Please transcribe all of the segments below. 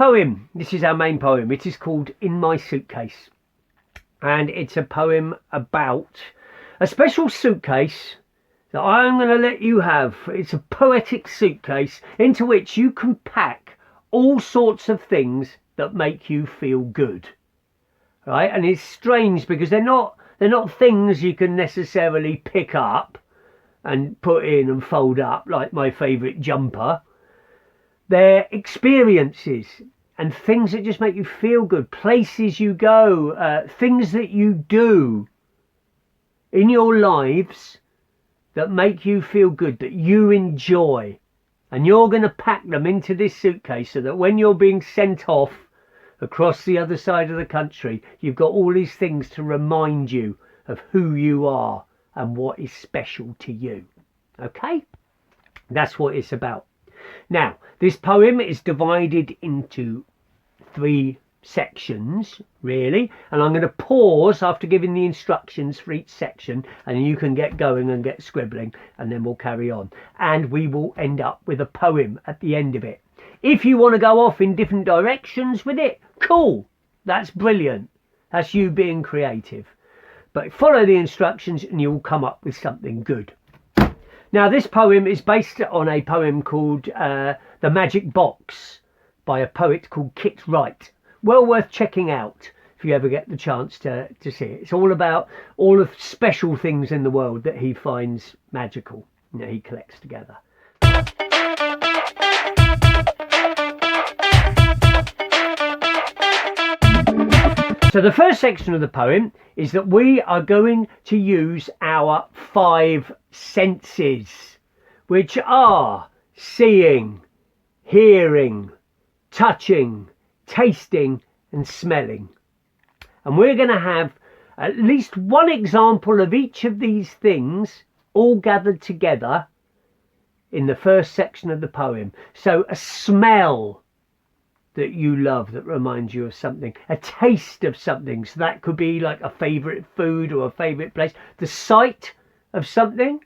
poem. This is our main poem. It is called In My Suitcase. And it's a poem about a special suitcase that I'm going to let you have. It's a poetic suitcase into which you can pack all sorts of things that make you feel good. Right? And it's strange because they're not things you can necessarily pick up and put in and fold up like my favourite jumper. They're experiences and things that just make you feel good, places you go, things that you do in your lives that make you feel good, that you enjoy. And you're going to pack them into this suitcase so that when you're being sent off across the other side of the country, you've got all these things to remind you of who you are and what is special to you. Okay? That's what it's about. Now, this poem is divided into 3 sections, really, and I'm going to pause after giving the instructions for each section, and you can get going and get scribbling, and then we'll carry on, and we will end up with a poem at the end of it. If you want to go off in different directions with it, cool, that's brilliant, that's you being creative, but follow the instructions and you'll come up with something good. Now, this poem is based on a poem called The Magic Box by a poet called Kit Wright. Well worth checking out if you ever get the chance to see it. It's all about all of special things in the world that he finds magical, that he collects together. So the first section of the poem is that we are going to use our 5 senses, which are seeing, hearing, touching, tasting and smelling. And we're going to have at least one example of each of these things all gathered together in the first section of the poem. So a smell that you love that reminds you of something, a taste of something, so that could be like a favourite food or a favourite place, the sight of something,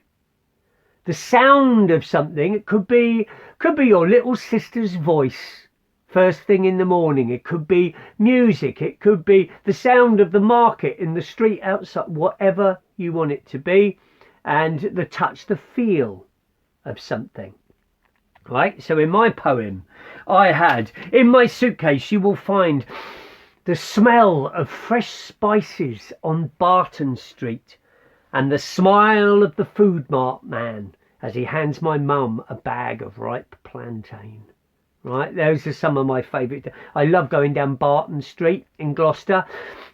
the sound of something. It could be your little sister's voice first thing in the morning, it could be music, it could be the sound of the market in the street outside, whatever you want it to be, and the touch, the feel of something. Right, so in my poem I had, in my suitcase you will find the smell of fresh spices on Barton Street and the smile of the food mart man as he hands my mum a bag of ripe plantain. Right, those are some of my favourite. I love going down Barton Street in Gloucester.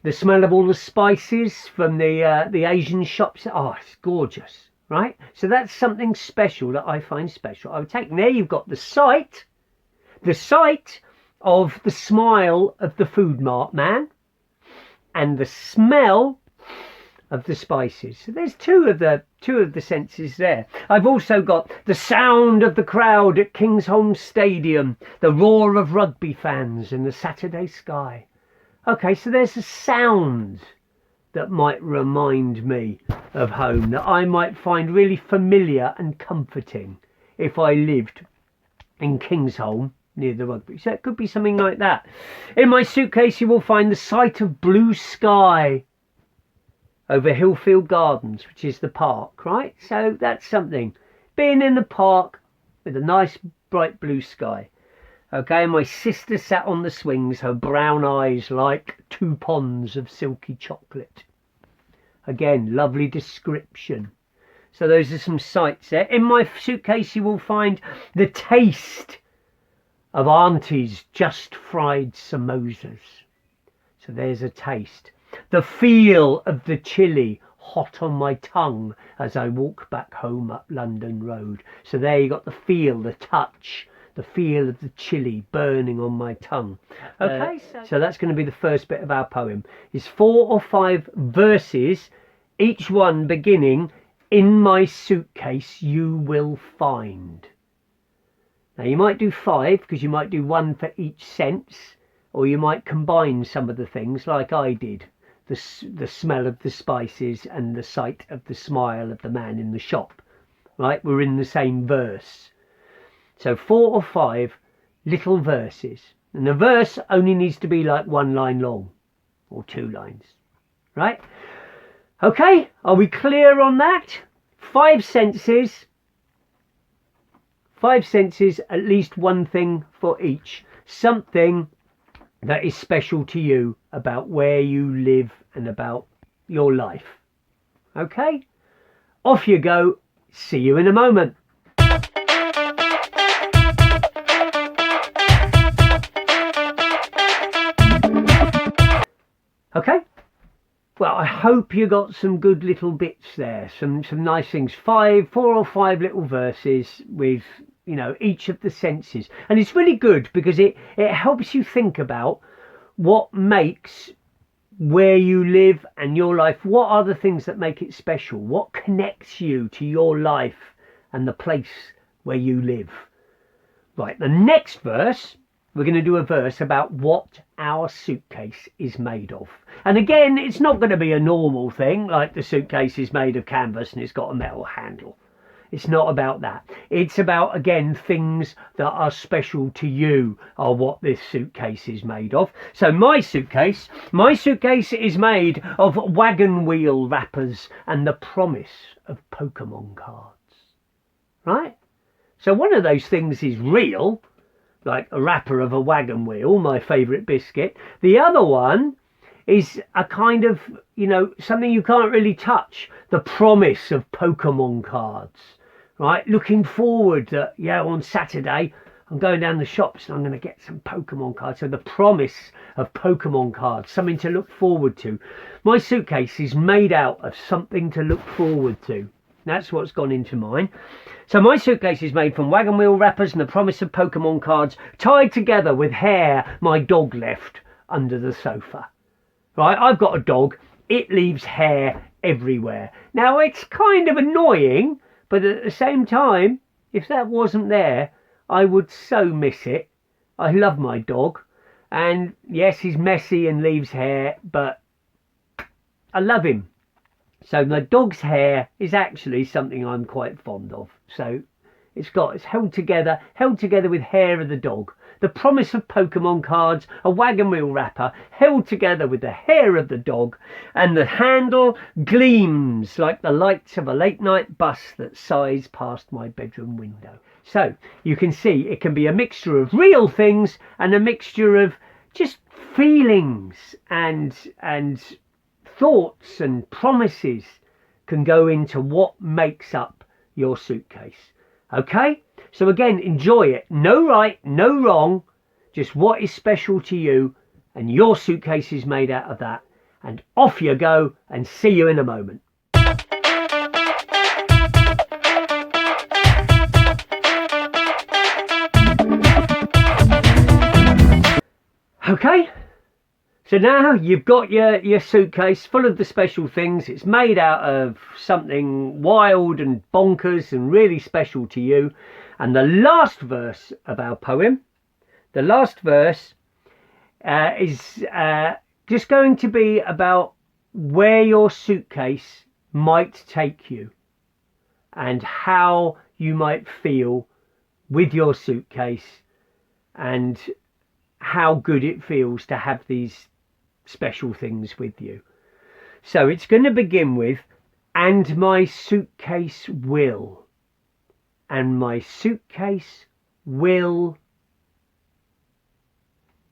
The smell of all the spices from the Asian shops. Oh, it's gorgeous. Right, so that's something special that I find special. I would take, there you've got the sight of the smile of the food mart man and the smell of the spices. So there's two of the senses there. I've also got the sound of the crowd at Kingsholm Stadium, the roar of rugby fans in the Saturday sky. Okay, so there's a sound that might remind me of home, that I might find really familiar and comforting if I lived in Kingsholm near the rugby. So it could be something like that. In my suitcase you will find the sight of blue sky over Hillfield Gardens, which is the park, right? So that's something. Being in the park with a nice bright blue sky. Okay, and my sister sat on the swings, her brown eyes like 2 ponds of silky chocolate. Again, lovely description. So those are some sights there. In my suitcase you will find the taste of Auntie's just fried samosas. So there's a taste. The feel of the chilli hot on my tongue as I walk back home up London Road. So there you got the feel, the touch, the feel of the chilli burning on my tongue. Okay, so that's going to be the first bit of our poem. It's 4 or 5 verses, each one beginning, in my suitcase you will find. Now you might do 5 because you might do 1 for each sense, or you might combine some of the things like I did. The smell of the spices and the sight of the smile of the man in the shop. Right, we're in the same verse. So 4 or 5 little verses. And the verse only needs to be like 1 line long or 2 lines, right? Okay, are we clear on that? 5 senses, at least one thing for each. Something that is special to you about where you live and about your life. Okay, off you go. See you in a moment. Okay, well, I hope you got some good little bits there, some nice things. 4 or 5 little verses with, you know, each of the senses. And it's really good because it helps you think about what makes where you live and your life. What are the things that make it special? What connects you to your life and the place where you live? Right, the next verse, we're going to do a verse about what our suitcase is made of. And again, it's not going to be a normal thing like the suitcase is made of canvas and it's got a metal handle. It's not about that. It's about, again, things that are special to you are what this suitcase is made of. So my suitcase is made of wagon wheel wrappers and the promise of Pokemon cards. Right? So one of those things is real, like a wrapper of a wagon wheel, my favourite biscuit. The other one is a kind of, you know, something you can't really touch, the promise of Pokemon cards, right? Looking forward that, yeah, on Saturday I'm going down the shops and I'm going to get some Pokemon cards. So the promise of Pokemon cards, something to look forward to. My suitcase is made out of something to look forward to. That's what's gone into mine. So my suitcase is made from wagon wheel wrappers and the promise of Pokemon cards, tied together with hair my dog left under the sofa. Right, I've got a dog. It leaves hair everywhere. Now, it's kind of annoying, but at the same time, if that wasn't there, I would so miss it. I love my dog. And yes, he's messy and leaves hair, but I love him. So my dog's hair is actually something I'm quite fond of. So it's held together with hair of the dog. The promise of Pokemon cards, a wagon wheel wrapper held together with the hair of the dog, and the handle gleams like the lights of a late night bus that sighs past my bedroom window. So you can see it can be a mixture of real things and a mixture of just feelings and thoughts and promises can go into what makes up your suitcase. Okay? So again, enjoy it. No right, no wrong, just what is special to you, and your suitcase is made out of that. And off you go, and see you in a moment. Okay, so now you've got your suitcase full of the special things. It's made out of something wild and bonkers and really special to you. And the last verse of our poem, the last verse is just going to be about where your suitcase might take you and how you might feel with your suitcase and how good it feels to have these special things with you. So it's going to begin with, and my suitcase will. And my suitcase will.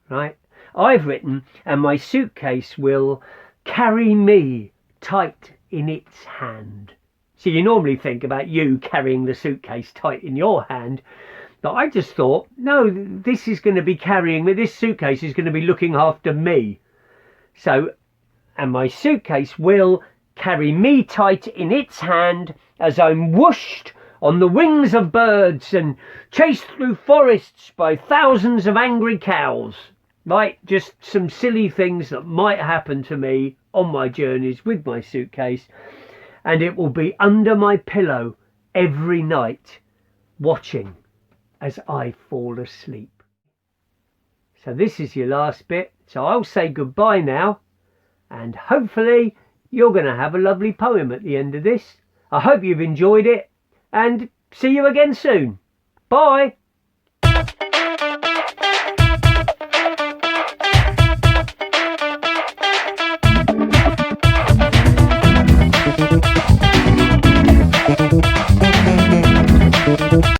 Right? I've written, and my suitcase will carry me tight in its hand. So you normally think about you carrying the suitcase tight in your hand. But I just thought, no, this is going to be carrying me. This suitcase is going to be looking after me. So, and my suitcase will carry me tight in its hand as I'm whooshed on the wings of birds and chased through forests by thousands of angry cows. Right, just some silly things that might happen to me on my journeys with my suitcase. And it will be under my pillow every night, watching as I fall asleep. So this is your last bit. So I'll say goodbye now. And hopefully you're going to have a lovely poem at the end of this. I hope you've enjoyed it. And see you again soon. Bye.